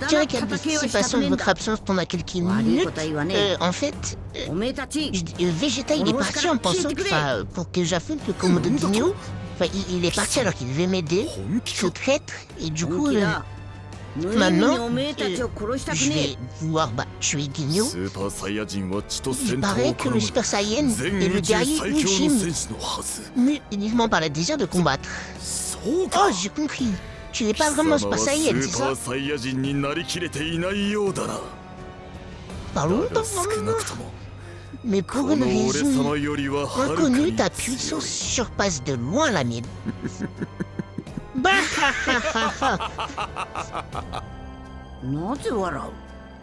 Je dirais qu'il y a des anticipations de votre absence pendant quelques minutes. En fait, Vegeta, il est parti en pensant que, pour que j'affronte le Komodo Ginyu, il est parti alors qu'il devait m'aider, ce traître, et du coup, maintenant, je vais pouvoir tuer Ginyu. Il paraît que le Super Saiyan est le guerrier ultime, uniquement par le désir de combattre. Oh, j'ai compris. Tu n'es pas vraiment Super Saiyan, c'est ça? Pas longtemps, non. Mais pour une raison inconnue, ta puissance surpasse de loin la mienne. Bah ha ha ha ha.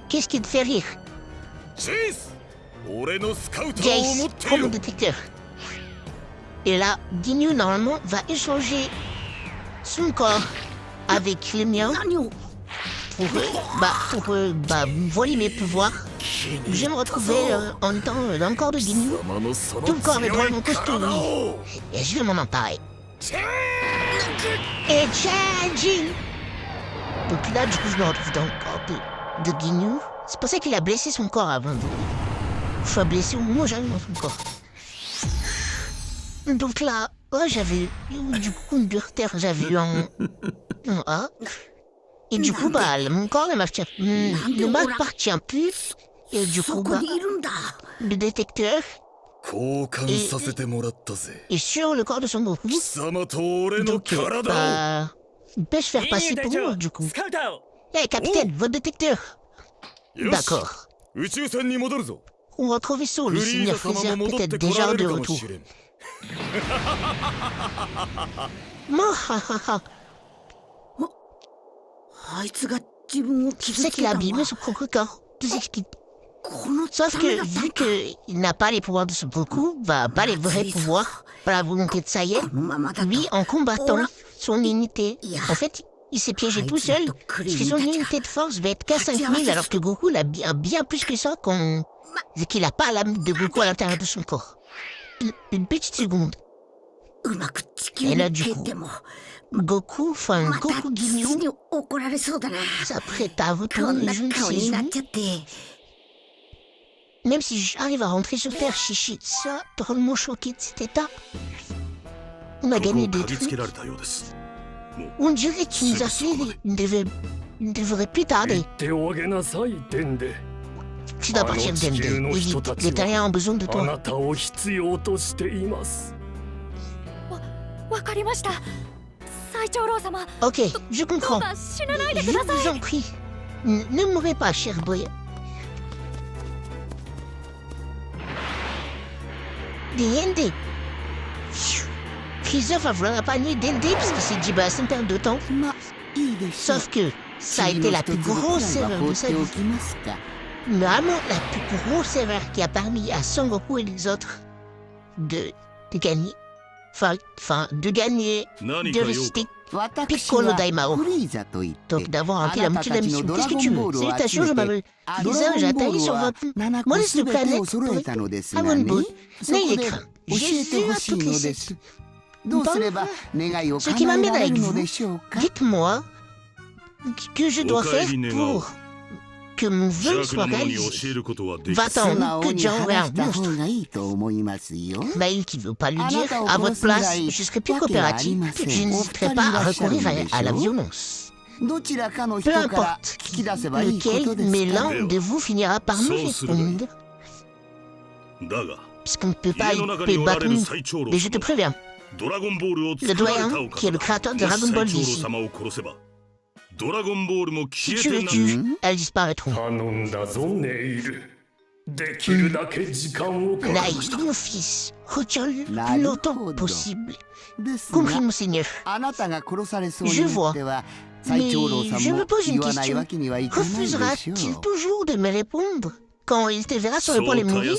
Qu'est-ce qui te fait rire? Jace, prends mon détecteur. Et là, Ginyu, normalement, va échanger son corps avec le mien pour voler mes pouvoirs. Je vais me retrouver en étant dans le corps de Ginyu. Tout le corps est vraiment costaud, oui. Et je vais m'en emparer. Et Changi! Donc là, du coup, je me retrouve dans le corps de Ginyu. C'est pour ça qu'il a blessé son corps avant de... Je suis blessé au moment où j'arrive dans son corps. Donc là, j'avais du coup une terre, j'avais eu un A. Et du coup, mon corps ne m'appartient plus. Et du coup, le détecteur est sur le corps de Son Goku. Donc, il peut se faire passer pour moi, du coup. Hé, capitaine, votre détecteur. D'accord. On va retrouver Saul, le seigneur Freezer, peut-être déjà de retour. Tu sais qu'il a abîmé son propre corps. Tout s'explique. Sauf que, vu qu'il n'a pas les pouvoirs de Son Goku, pas les vrais pouvoirs, pas la volonté de Saiyan, lui, en combattant son unité, en fait, il s'est piégé tout seul, parce que son unité de force va être qu'à 5000, alors que Goku l'a bien plus que ça, vu qu'il n'a pas l'âme de Goku à l'intérieur de son corps. Une petite seconde. Et là, du coup, Goku Ginyu s'apprête à retourner je ne sais où. Même si j'arrive à rentrer sur Terre, Chichi, ça, drôlement choqué de cet état. On a gagné des trucs. On dirait qu'il nous a fait une devrait plus tarder. Tu dois partir, Dende. Et vite, les terriens ont besoin de toi. Ok, je comprends. Je vous en prie. Ne mourrez pas, cher boy. Dende. Freezer va vouloir épargner Dende parce qu'il s'est dit ça me perd de temps. Sauf que ça a été la plus grosse erreur de sa vie. Vraiment la plus grosse erreur qui a permis à Son Goku et les autres de gagner. De gagner, de résister Piccolo Daimao. Donc d'avoir rempli la moitié de la mission. Qu'est-ce que tu veux? Salutations, je m'appelle Lisa, j'ai atterri sur votre modeste planète Amonbo. N'ayez crainte, j'ai vu à toutes les sexes. Ce qui m'amène avec vous, dites-moi que je dois faire pour que mon vœu soit réalisé. Va-t'en que Dieu envoie un monstre. Il qui ne veut pas lui dire, à votre place, je serai plus coopératif, je n'hésiterai pas à recourir à la violence. Peu importe lequel, mais l'un de vous finira par me répondre. Puisqu'on ne peut pas battre nous. Mais je te préviens, le doyen, qui est le créateur de Dragon Ball Z, si tu le tues, elles disparaîtront. Naï, mon fils, retiens-le le plus longtemps possible. Compris, mon seigneur. Je vois. Mais je me pose une question. Refusera-t-il toujours de me répondre quand il te verra sur le point de mourir?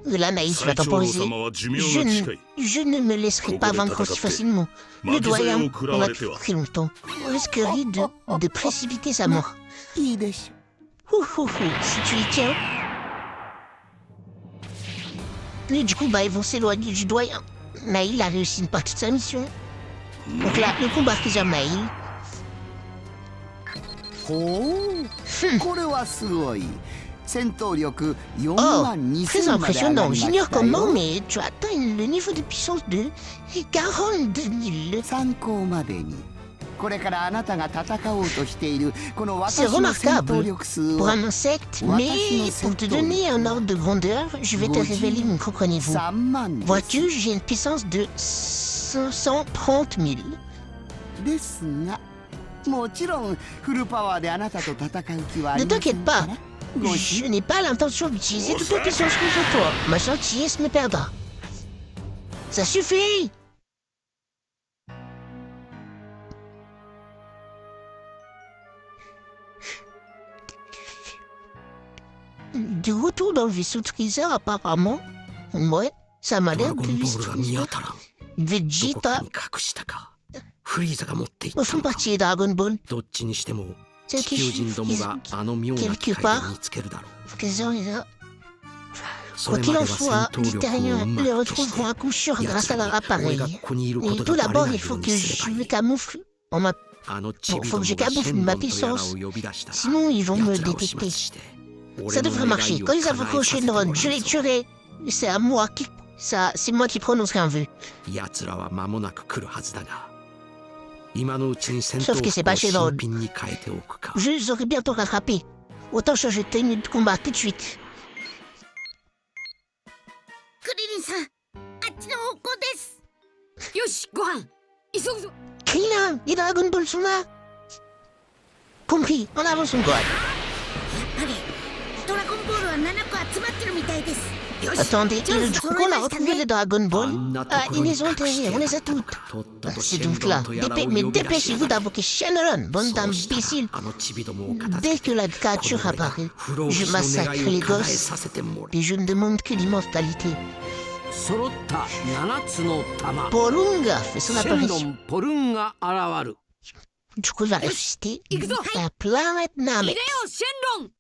Là, Naïs va temporiser. Je ne me laisserai pas vaincre aussi facilement. Le doyen, on a depuis très longtemps, risquerait de précipiter sa mort. Si tu y tiens. Et du coup, ils vont s'éloigner du doyen. Naïl a réussi une partie de sa mission. Donc là, le combat Freezer Naïl. ほう、これはすごい。戦闘力 Oh, 42,000 très まで上が impressionnant. りま J'ignore した comment, よ。 mais tu atteins le niveau de puissance de 42 000. 参考までに。これからあなたが戦おうとしているこの C'est 私の戦闘 remarquable 力数 pour は un insecte, mais pour te donner un ordre de grandeur, je vais te révéler une comprenez-vous. 3万です。 Vois-tu, j'ai une puissance de 530 000. ですが、もちろんフルパワーであなたと戦う気はあ Ne りませ t'inquiète んか pas, ら。ご je n'ai pas l'intention d'utiliser toute la puissance que j'ai toi. Ma gentillesse me perdra. Ça suffit! De retour dans le vaisseau de Freezer, apparemment. Ouais, ça m'a ドラ l'air ゴ de ンボールが見 l'histoire. 当たらん。どこ Vegeta に隠したか。フリーザが持っていった font のか。 partie de Dragon Ball. どっちにしても C'est 地球人どもがあの妙な機械で見つけるだろう。 Freezer est là. そ Quoi れ qu'il ま en では戦 soit, 闘 les 力を terriens うま le く消して retrouveront à coup sûr 奴 grâce à ら leur に俺 appareil. がここにいるこ Et と tout がバレ d'abord, ない il よ faut うに que すれ je ばい me い。 camoufle en ma... あのチビ faut ど que も je が camoufle シェン ma ロンとやらを puissance. 呼び出したら Sinon, ils vont me 奴らを始 détecter. 末して Ça devrait marcher. Quand ils avaient accroché une run, je les tuerai. C'est à moi qui... Ça, c'est moi qui prononcerai un vœu. 奴らは間もなく来るはずだが今のうちに戦 Sauf 闘 que c'est 服 pas を chez 新 Lord. 品に変えておくか Je les aurai bientôt rattrapés. Autant changer de tenue de combat tout de suite. クリリンさん、あっちの方向です。よし、ご飯急ぐぞ。 Krillin, les Dragon Ball sont là. Compris, en avance on God. やっぱりドラゴンボールは7個集まってるみたいです。よし、 Attendez, チャン et ス du 揃 coup い on ま a した retrouvé ね。 les Dragon あ Ball. んなと Ah, こ ils ろに les ont 隠し enterrés, て on や les が a ったか toutes. とっとと C'est シェ donc ンロ là. ンとやらを Mais 呼び出しやがった dépêchez-vous d'invoquer Shenron, bande そうしたら d'imbéciles. あのチビどもを片付 Dès けて que la こ créature の俺が apparaît, 不老不 je 死の massacre 願い les を叶え gosses させてもらう et je ne demande que l'immortalité. 揃った7つの玉 Porunga fait son シェンロ apparition. ンポルンが現る Du coup, il va ressusciter Ikuzo. la planète いで Namek. よ、シェンロン。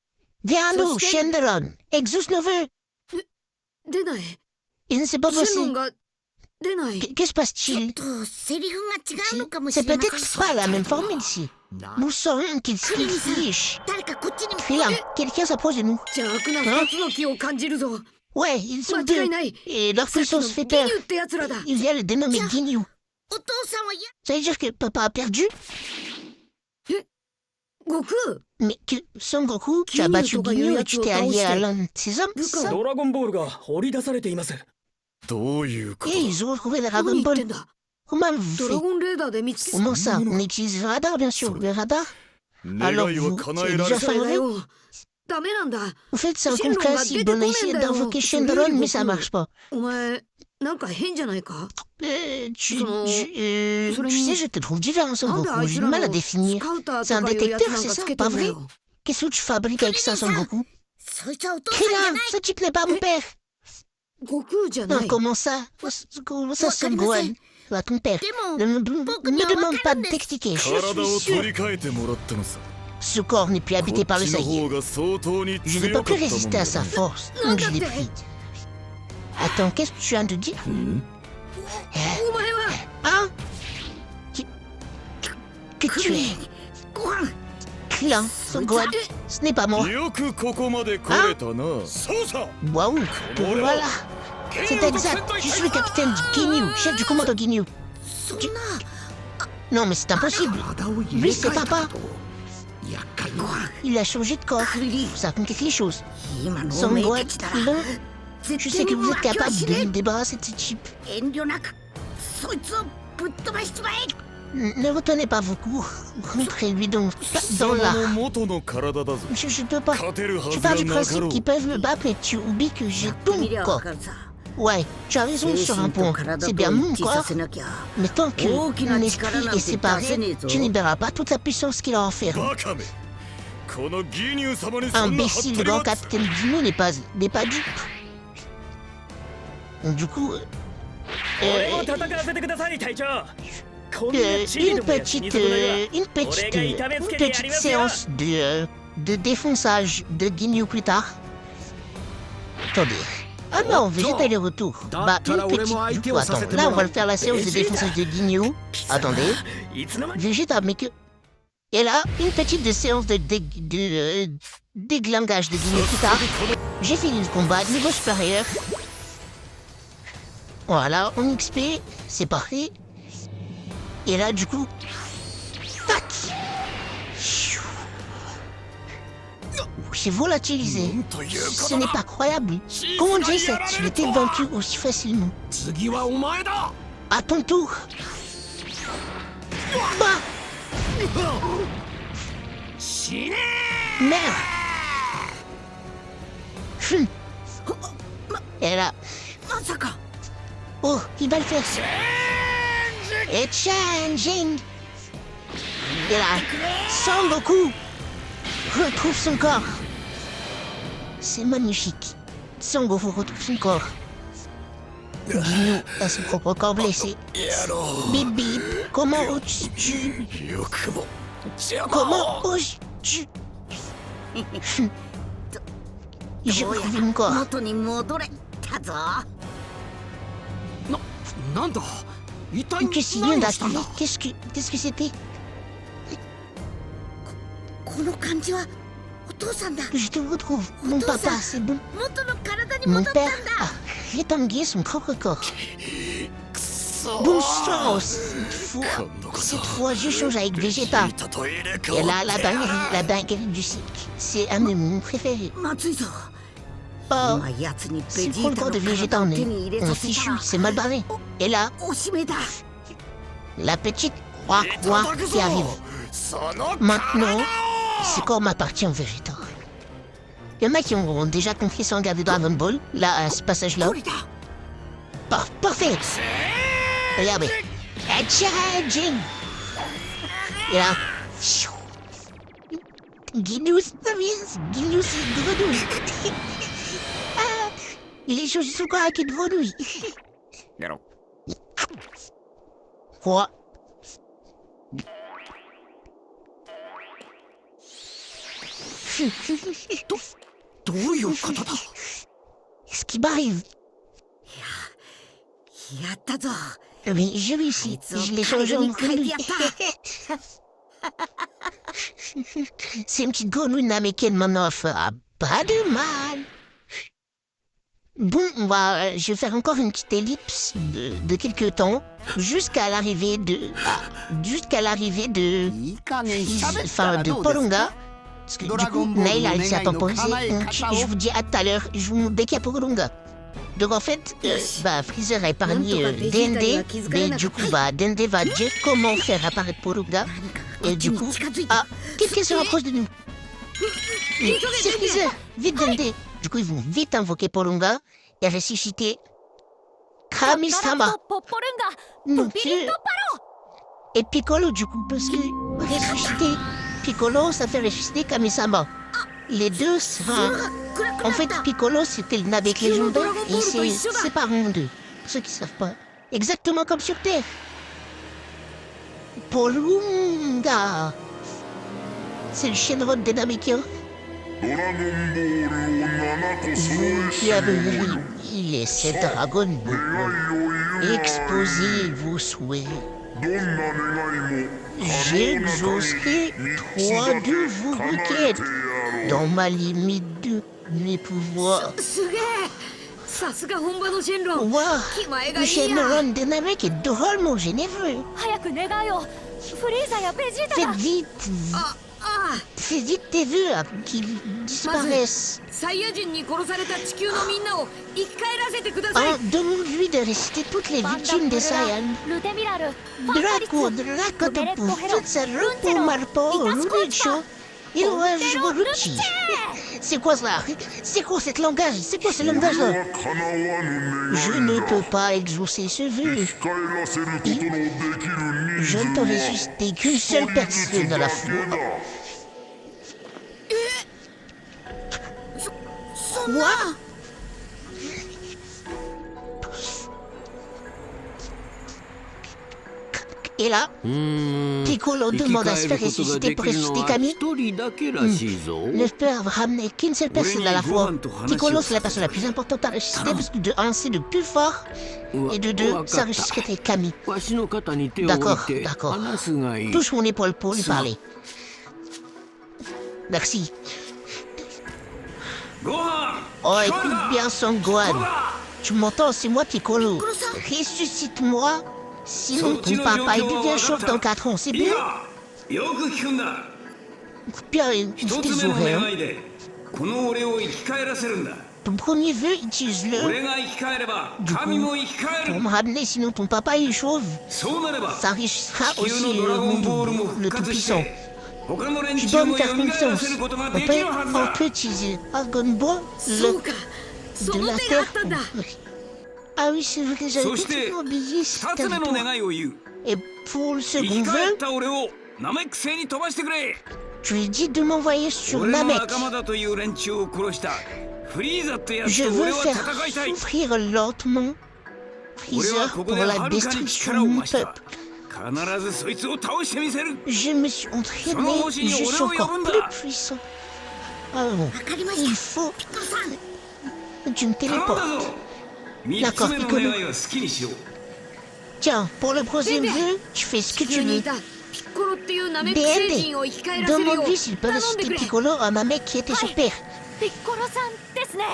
Viens à nous, Sustain. Shenron. Exauce nos vœux. 出ない。 Il ne s'est pas シェンロ passé. ンが出ない。 Que se ちょっ passe-t-il? とセリフが違うのかもし C'est れません。 peut-être pas la même formule ici. な Nous saurions qu'il se fiche. 誰かこっちにも。 Krillin, quelqu'un s'approche de nous. 邪悪な2つの木を感じるぞ。 Ouais, ils sont 間違 deux. いない。 Et leur さっきの puissance ギ fait ニ peur. ューってやつらだ。 Il vient le dénommer Ginyu. お父さんはや。 Ça veut dire que papa a perdu? 悟空。 Mais que Son Goku, tu as Ginyu battu とかいう Ginyu や et つ tu を t'es 倒 allié して à l'un de ses hommes, 部 c'est 下 ça? ドラゴンボールが掘り出されています。どういうこと Et だ ils ont retrouvé les 何 Dragon 言って Ball. んだ。 Comment avez-vous ドラ fait? ゴンレーダーで見つけ Comment ça? On utilise le radar, bien sûr. Le radar? 願いは叶えられ déjà それだ fait よ。ダメなんだ。 En fait, c'est Shenron va incompréhensible. On a essayé détourner d'invoquer Daron. Shenron, mais ça Goku. marche pas. お前、なんか変じゃないか。 Tu Son- sais, je te trouve différent, Son なんで Goku. あい J'ai つ du ら mal à の définir. スカウター C'est と un かいうやつ détecteur, なん c'est か ça? つけて Pas んだ vrai? よ。 Qu'est-ce que tu fabriques avec ça, Son Goku? そいつはお父さんじゃ Krillin, ない。 ce type n'est pas mon père. 悟空じゃな Non, い。 comment ça? Comment ça, Son Gohan? Toi, ton père. でも、 Ne me 僕には demande わか pas るん de です。 t'expliquer. 体を Je suis 取 sûr. り替えてもらったのさ Ce corps n'est plus こ habité っ par le ちの saillie. 方が相当に Je n'ai 強 pas か pu ったもん résister だ à sa ね force, donc je l'ai pris. Attends, qu'est-ce que tu viens de dire? お前は Hein? Que tu es? ご飯。 Krillin, Son Gohan, ce n'est pas moi. よくここまで来れたなそうさ Waouh, voilà. C'est exact, je suis le capitaine Ginyu, chef du commando Ginyu. そんな。 Non, mais c'est impossible. 体を入 Lui, れ c'est 替えた papa. こと厄介な Il a changé de corps. クリリン。 Ça compte quelque chose. 今の Son おめえ Gohan, たちだ。 Krillin, 絶 je 対 sais que に vous 負 êtes けは capable し de ね me débarrasser de ce type. え。遠慮なく、そいつをぶっ飛ばしちまえ。 Ne retenez pas vos coups. Rentrez-lui donc pas 貴 dans 様 là. の元の体だぞ Je ne peux pas. 勝てるは Tu ずが pars du なか principe ろう qu'ils peuvent me battre, mais tu oublies que j'ai やって ton みりゃわ corps. かるさ。 Ouais, tu as raison 精 sur un 神と point. 体 C'est と bien 一 mon 致さ corps. せなきゃ。 Mais tant que Oh, qui n'a mon pas de esprit est séparé, calendrier, tu ne libéreras pas toute la puissance qu'il a enfermée. バカめこのギニュー様にそんなハッ Imbécile, タ le リ grand は capitaine Dino n'est pas dupe. Donc, du coup, 俺も戦わせてください隊長。こんなチビ une どもや死に損ないは une petite séance de défonçage de Ginyu plus tard. Attendez. Ah non, Vegeta est de retour. Bah, une petite. Du coup, attends, là, on va le faire la séance de défonçage de Ginyu. Attendez. いつの間に Vegeta, mais que. Et là, une petite séance de déglingage de Guinée plus tard. J'ai fini le combat, niveau supérieur. Voilà, on XP, c'est parfait. Et là, du coup, tac. J'ai volatilisé. Ce n'est pas croyable. Comment j'ai ça? Je l'ai vaincu aussi facilement. 次はお前だ À ton tour. Bah, 死ね merde. Et là, まさか oh, il va le faire. Et changing. Et là, Son Goku retrouve son corps. C'est magnifique. Son Goku retrouve son corps. Gino a son propre corps blessé. Bip bip, comment oses-tu? Comment oses-tu? J'ai retrouvé mon corps. 元に戻れたぞ。なんだ一体 Qu'est-ce qu'il 何 vient をしたんだ d'acheter? Qu'est-ce que c'était? この感じはお父さんだ。 Je te retrouve. Mon papa, c'est bon. 元の体に Mon 戻ったん père だ。 a rétabli son propre corps. Bon sang, cette fois, je change avec Vegeta. Et là, la dinguerie du cycle. C'est un de mes préférés. まずいぞ。 Oh, 今やつにベ c'est ジ le ータ corps の de Vegeta 体 en を手に入れ est さ un せ fichu, た c'est mal barré. Et là, おしめだ。 la petite croix qui arrive. Maintenant, ce corps m'appartient Vegeta. Il y en a qui ont déjà compris sans regarder Dragon Ball, là, à ce passage-là. これだ。 Parfait. Regardez. Changing. Et là. Guinous, Guinous, grenouille. Ah, il est changé son corps avec une grenouille. Quoi? どういうことだ Ce qui m'arrive. やったぞ。 Mais je réussis. Je l'ai changé en grenouille. C'est une petite grenouille namékenne maintenant. Ah, pas de mal. Bon, je vais faire encore une petite ellipse de quelques temps jusqu'à l'arrivée de Porunga. Parce que du coup, Nail a réussi à temporiser. Donc, je vous dis à tout à l'heure. Je vous montre dès qu'il y a Porunga. Donc en fait, Freezer a épargné DND, mais du coup, DND va dire comment faire apparaître Porunga. Et du coup, quelqu'un se rapproche de nous. C'est Freezer, vite DND. Du coup, ils vont vite invoquer Porunga et ressusciter Kami-sama. Donc, et Piccolo, du coup, parce que ressusciter Piccolo, ça fait ressusciter Kami-sama. Les deux, en fait, Piccolo, c'était le Namek légendaire et il s'est séparé en deux. Pour ceux qui ne savent pas. Exactement comme sur Terre. Porunga. C'est le Shenron des Namekiens. Vous qui avez les 7 Dragon Ball, exposez vos souhaits. J'exaucerai 3 de vos requêtes dans ma limite de mes pouvoirs. すげえ。さすが本場のシェンロン。 Waouh, 気前が le いいや。 Shenron des Namek est drôlement généreux. 早く願いを。フリーザやベジータ Faites が。 vite, あ、ああ。 faites vite tes vœux qu'ils disparaissent. サイヤ人に殺された地球のみんなを生き返らせてください。 Demande-lui de réciter toutes les バンダ victimes ム des ブラ Saiyans. ルテミラル、ファンタリック Draco, Draco, Pufutsa, Marpo, Lucho, Iroage, Boruchi. C'est quoi ça? C'est quoi cette langage? C'est quoi ce langage-là? Je ne peux pas exaucer ce vœu. Je ne peux ressusciter qu'une seule personne dans la foule. Quoi? Et là, Piccolo demande à se faire ressusciter pour ressusciter Kami. 一人だけらしいぞ Ne peut ramener qu'une seule personne à la fois. Piccolo, c'est la personne la plus importante à ressusciter parce que de 1, c'est le plus fort. Et de 2, ça ressusciterait Kami. わしの肩に手を置い D'accord, て d'accord. 話すがいい Touche mon épaule pour lui parler. Merci. ご飯 Oh, écoute bien Son Gohan. Tu m'entends, c'est moi Piccolo. Ressuscite-moi. Sinon ton papa il devient chauve dans 4 ans, c'est い bien. やよく聞くんだ Bien, 一 je つ目の désolé. 願いでこの俺を生き返らせるんだ Ton premier vœu, utilise-le 俺が生き返れば神も生き返 pour る me ramener, sinon ton papa il est chauve. そうなれば Ça enrichira 地球 aussi のドラ le ゴンボール monde, も le 復活し Tout-Puissant. て他の連 Tu 中 dois も me faire 蘇ら confiance. せることが On できるはず on だ peut utiliser Dragon Ball, そう le かそ de の la 手があ Terre. ったんだ Ah oui, c'est vrai que j'avais そして complètement oublié 二 cette つ目の victoire. 願いを言う Et pour le 生 second き返っ vœu, た俺をナメック星に飛ばしてくれ tu lui dis de m'envoyer sur 俺の Namek. 仲間だという連中を殺したフリーザってやつ Je と veux 俺は faire 戦いたい souffrir lentement Freezer pour la destruction de mon peuple. 必ずそいつを倒してみせる Je me suis entraîné et je suis encore plus puissant. Ah bon, わかりまし il た faut ピッコロさん que tu me 頼んだ téléportes. ぞ三つ目の願いは好きにしろ Tiens, pour le troisième Bébé. vœu, tu fais ce que 地球 tu に veux. いたピッコロっていうナメック星人を生き返らせるよ Demande-lui う s'il peut 頼んで ressusciter くれ Piccolo, un Namek qui était son père. ピッコロさんですね。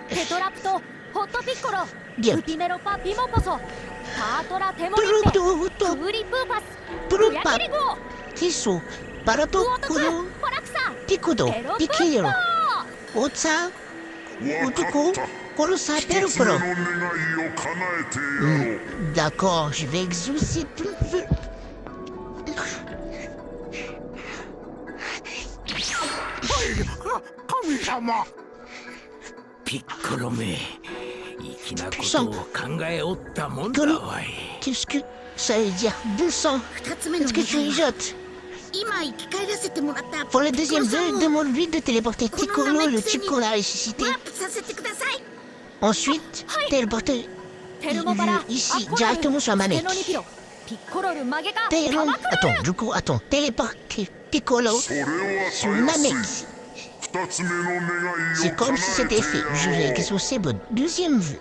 テトラプトホットピッコロ Bien. ウピメロパピモコソタートラテモリッペ Pluto, クーリプーパス Pluto, ヤキリグオ Tiso, Parato, ウオトツ Kolo, ホラクサ Picodo, ペロプッ Piquero, ポ Otsa, Utuko, Kolosa, Perupro. の願いを叶えてやろう D'accord, je vais exaucer ton vœu. 神様ピッコロめ粋なことを考えおったもんだわい Qu'est-ce que ça veut dire? Bon sang, 二つ目の est-ce que tu 願い rigotes? 今生き返らせてもらった Pour le ピッコ deuxième ロさん vœu, を demande-lui de téléporter Piccolo, le type qu'on a ressuscité. ワープさせてください Ensuite, téléporter テルモパラ ici, directement sur テ Namek. ノニピロピッコロルマゲカ Téléporter, attends, du coup, attends, téléporter Piccolo それは sur たやすい Namek. 二つ目の願い C'est を comme si 叶えて c'était fait. Je vais やろう exaucer mon deuxième vœu.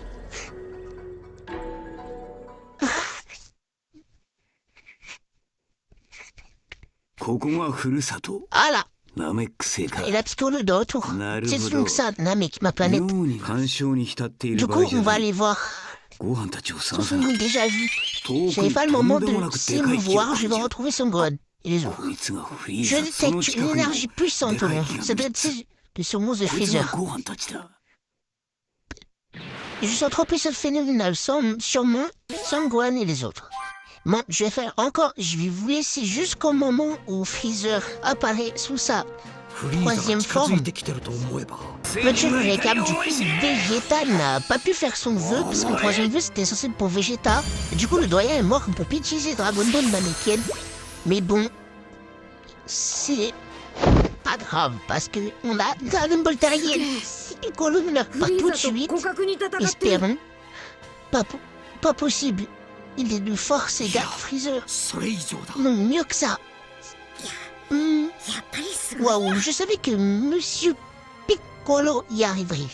ここがふるさと Ah là, ナメック星か et la Piccolo de retour. Naruto. C'est donc ça, Namek, ma 妙 planète. に干渉に浸ってい Du る場 coup, 合じゃ on な va い aller voir. ご飯たちを Nous 探さな avons déjà vu. 遠く J'avais に pas le とん moment でもな de くでかい気が s'émouvoir. Je vais retrouver Son Gohan et les autres. こいつがフリ Je ーザその détecte 近 une くに énergie puissante au loin. Ça doit être celle de ce monstre de こいつが Freezer. ご飯たちだ Je suis trop puissant phénoménal, sûrement Son Gohan et les autres. Bon, je vais faire encore. Je vais vous laisser jusqu'au moment où Freezer apparaît sous sa フリーザが troisième 近づ forme. いてきてると思えば Petit récap, du coup, Vegeta n'a pas pu faire son vœu, parce que le troisième vœu c'était censé être pour Vegeta. Du coup, le doyen est mort, on peut plus utiliser Dragon Ball Namekian. Mais bon, c'est pas grave, parce que on a Dragon Ball Terrien. Si Piccolo ne meurt フ pas リ tout ー de ザと suite, 互角に戦ってる espérons. Pas possible. Il est de force égale Freezer. それ以上だ Non, mieux que ça. やっぱりすごい Waouh, je savais que Monsieur Piccolo y arriverait.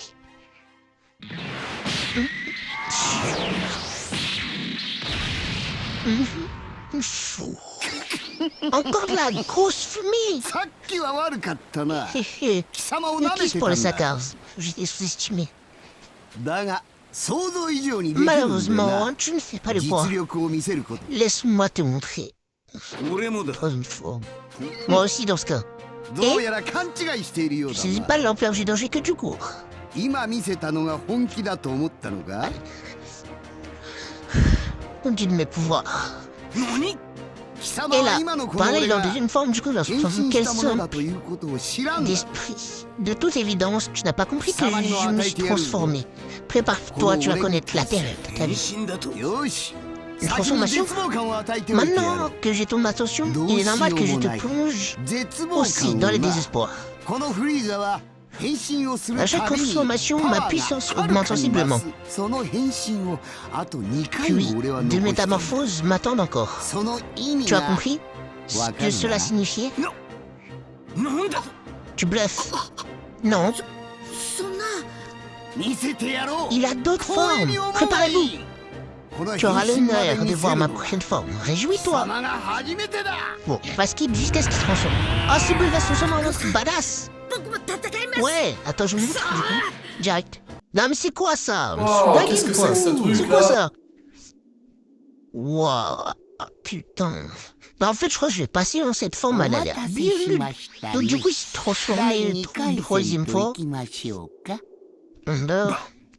Encore de la grosse fumée. さっきは悪かったな Hé hé. 貴様を Ne 舐め kiss て pour た les んだ saccars. J'étais sous-estimé. だが想像以上にできるんで Malheureusement, な tu ne fais pas le poids. 実力を見せること Laisse-moi te montrer. 俺もだ Une fois. Moi aussi dans ce cas. どうやら勘違いしているよう Je だ sais な pas l'ampleur du danger que tu cours. 今見せたのが本気だと思ったのか On dit de mes pouvoirs. 何貴様 Et は là, 今のこの pareil 俺 dans が la deuxième forme, du coup, dans ce 変 sens, 身 quelle したもの somme だということを知らんだ d'esprit. De toute évidence, tu n'as pas compris que je me suis transformé. Prépare-toi, tu vas connaître la terre. T'as 変 vu 身だとよし Une 先に transformation 絶望感を与えておいてやろ Maintenant う que j'ai ton attention, il est normal que je te plonge 絶望 aussi 感 dans を les な désespoirs. このフリーザは変身をする À chaque たびに transformation, パワ ma ーが puissance はるか augmente に sensiblement. 増すその変身をあと2回 Puis, も俺は de 残している métamorphoses m'attendent encore. その意味 Tu as が compris ce que cela signifiait なんだ Tu bluffes. Non, そんな見せてやろう il a d'autres 光栄 formes. に思うがい Préparez-vous. い Tu auras l'honneur de voir ma prochaine forme. Réjouis-toi. 様が初めてだ Bon, va skip jusqu'à ce qu'il se transforme. Ah, c'est bon, il va se transformer en autre badass. 僕も戦います Ouais, attends, je vous montre du coup. Direct. Non, mais c'est quoi ça? Oh, Dingue, qu'est-ce que quoi. c'est que ce truc, C'est quoi là ça? Wow. Ah, putain. Bah, en fait, je crois que je vais passer dans cette forme, elle a l'air bien nulle. Donc, du coup, il se transformait une troisième fois. きましょうか Non.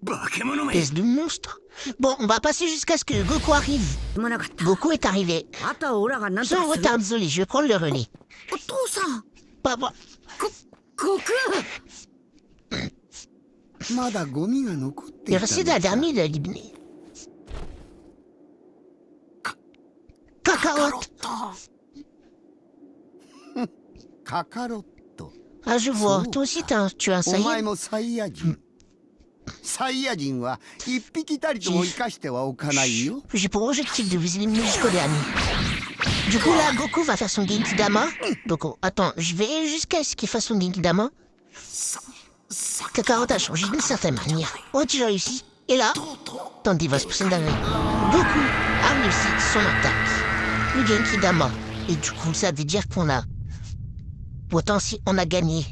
化け物め Pèse de monstre. Bon, on va passer jusqu'à ce que Goku arrive. すまなかった Goku est arrivé. あとはオラが何と Sans かする retard, désolé, je vais prendre le relais. お父さん Papa. 悟空まだゴミが残ってい Il た restait の la か dernière de l'éliminer. Cacarotte. カカロット Ah, je vois. Toi aussi, tu as un お前 saïd. もサイヤ人サイヤ人は一匹たりとも生かしてはおかないよ J'ai pour objectif de vous éliminer jusqu'au dernier. Du coup, là, Goku va faire son Genki Dama. Donc, attends, je vais jusqu'à ce qu'il fasse son Genki Dama. Cacarotte a changé d'une certaine manière. Oh, tu as réussi. Et là, attendez, il va se passer une dinguerie. Goku a réussi son attaque. Le Genki Dama. Et du coup, ça veut dire qu'on a... Pourtant, si on a gagné.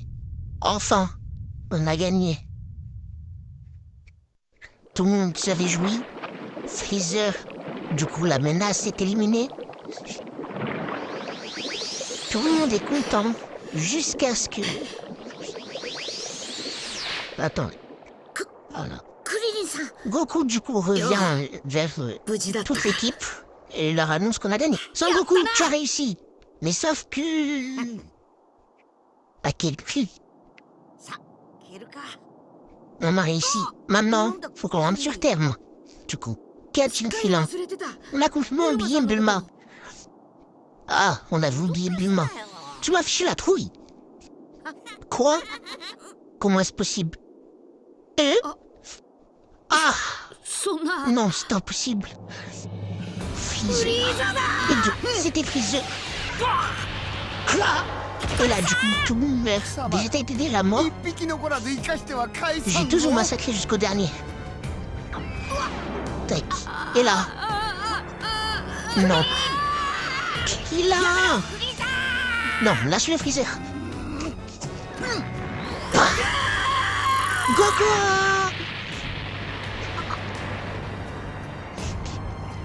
Enfin, on a gagné. Tout le monde se réjouit. Freezer, du coup, la menace est éliminée. Tout le monde est content. Jusqu'à ce que... Attends. Voilà. クリリンさん Goku, du coup, revient vers 無事だった toute l'équipe et leur annonce qu'on a gagné. Sans Goku, tu as réussi. Mais sauf que... À quel prix? さ消えるか On a réussi. Maintenant, faut qu'on rentre sur Terre, moi. Du coup, qu'a-t-il fait là? 忘れてた On a complètement oublié Bulma. Ah, on avait oublié Bulma. Tu m'as fiché la trouille. Quoi? Comment est-ce possible? Ah! そんな Non, c'est impossible. Freezer. Et c'était Freezer. Et là, du coup, tout le monde meurt. Vegeta était déjà mort. 一匹残らず生かしては返さ J'ai ん toujours ぞ massacré jusqu'au dernier. Tac. Et là. Non. Il a. Non, lâche le Freezer. Goku!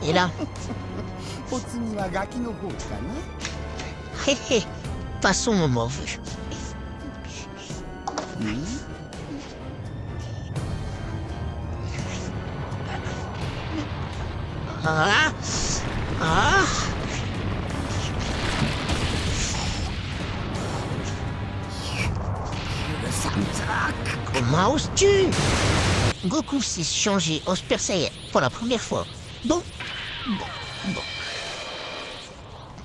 Et là. お次はガキの方かな Hé hé. Passons au moment vu. Ah! Ah! Comment oses-tu? Goku s'est changé en Super Saiyan pour la première fois. Bon.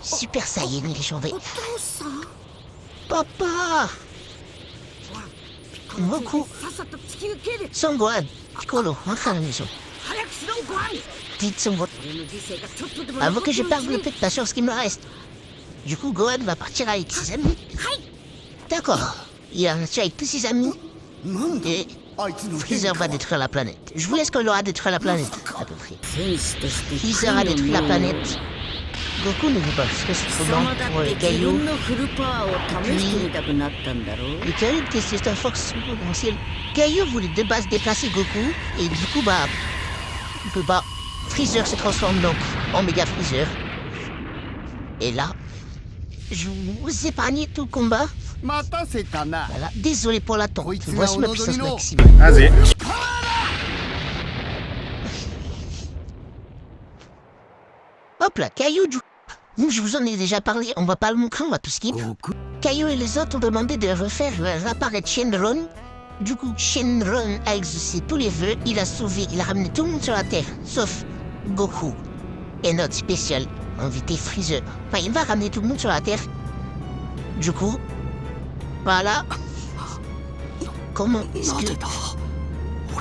Super Saiyan, il est changé. お父さん Papa! Goku, さっさと突き抜ける Son Gohan, Piccolo, rentre à la maison. 早くしろご飯 Dites Son Gohan, 俺の人生がちょっとでも avant que je 残って perde る le うち peu de patience qui me reste. Du coup, Gohan va partir avec ses amis. にはい D'accord. Il a parti avec tous ses amis. なんだ Et あいつの Freezer 変化 va は détruire la planète. Je vous laisse quand il aura détruit la planète, à peu près. 戦士として Freezer a détruit la planète. Goku ne veut pas, parce que c'est trop 貴 long 様だっ pour て les 自 cailloux. 分のフルパワーを試してみたくなったんだろう Les cailloux testaient sa force potentielle. Caillou voulait de base déplacer Goku, et du coup, bah... Il peut pas. Freezer se transforme donc en Méga Freezer. Et là, je vous épargne tout le combat. 待たせたな Voilà, désolé pour l'attente. Oui, tu Voici l'as ma au puissance Nodorino. maximale. Vas-y. Hop là, Caillou, du coup, je vous en ai déjà parlé, on va pas le montrer, on va tout skip. Caillou et les autres ont demandé de refaire réapparaître Shenron. Du coup, Shenron a exaucé tous les vœux, il a sauvé, il a ramené tout le monde sur la Terre, sauf Goku. Et notre spécial invité Freezer. Enfin, il va ramener tout le monde sur la Terre. Du coup, voilà. Comment est-ce que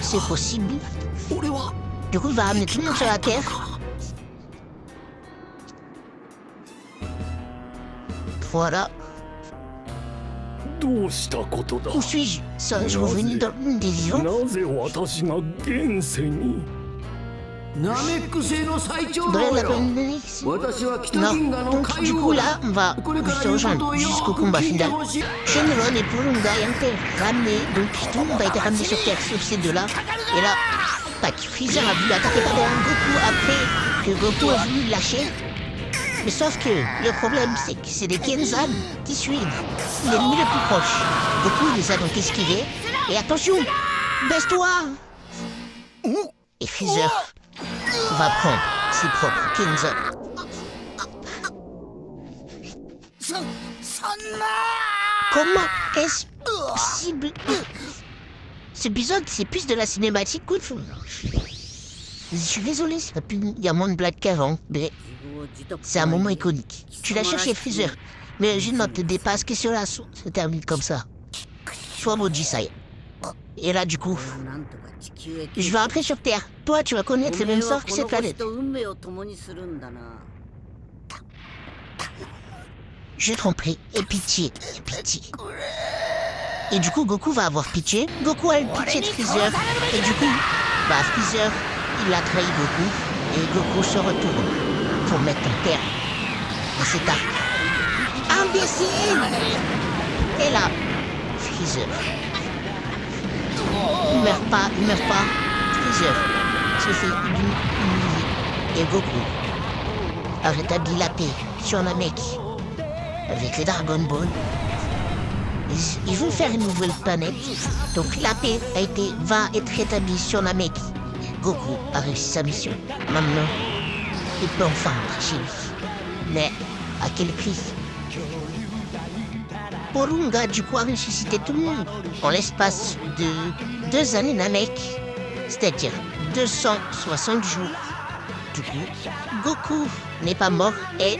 c'est possible? Du coup, il va ramener tout le monde sur la Terre. Voilà. どうしたことだ Où suis-je? Serais-je revenu dans le monde des vivants? なぜ私が現世に Dans la bonne non, donc du coup là, on va se rejoindre jusqu'au combat final. Shenron et Porunga ont été ramenés, donc tout le monde a été ramené sur Terre, sauf ces deux-là. Et là, tac, Freezer a voulu attaquer par derrière Goku après que Goku a voulu le lâcher. Mais sauf que le problème, c'est que c'est des Kenzan qui suivent l'ennemi le plus proche. Goku les a donc esquivés. Et attention, baisse-toi! Et Freezer va prendre ses propres Kenzan. Comment est-ce possible? Cet épisode, c'est plus de la cinématique que de film. Je suis désolé, il y a moins de blagues qu'avant, mais c'est un moment iconique. Tu l'as cherché, Freezer, mais je ne te dépasse que sur la se termine comme ça. Sois maudit, ça y est. Et là, du coup, je vais rentrer sur Terre. Toi, tu vas connaître le même sort que cette planète. Je t'en prie, et pitié, Et du coup, Goku va avoir pitié. Goku a eu pitié de Freezer. Et du coup, Freezer, il a trahi Goku. Et Goku se retourne pour mettre en terre. Et c'est tard. Imbécile! Et là, Freezer. Il meurt pas. Freezer se fait humilier. Et Goku a rétabli la paix sur Namek. Avec les Dragon Ball. Ils veulent faire une nouvelle planète. Donc la paix va être rétablie sur Namek. Goku a réussi sa mission. Maintenant, il peut enfin rentrer chez lui. Mais à quel prix? Porunga, du coup, a ressuscité tout le monde en l'espace de 2 années Namek. C'est-à-dire 260 jours. Du coup, Goku n'est pas mort et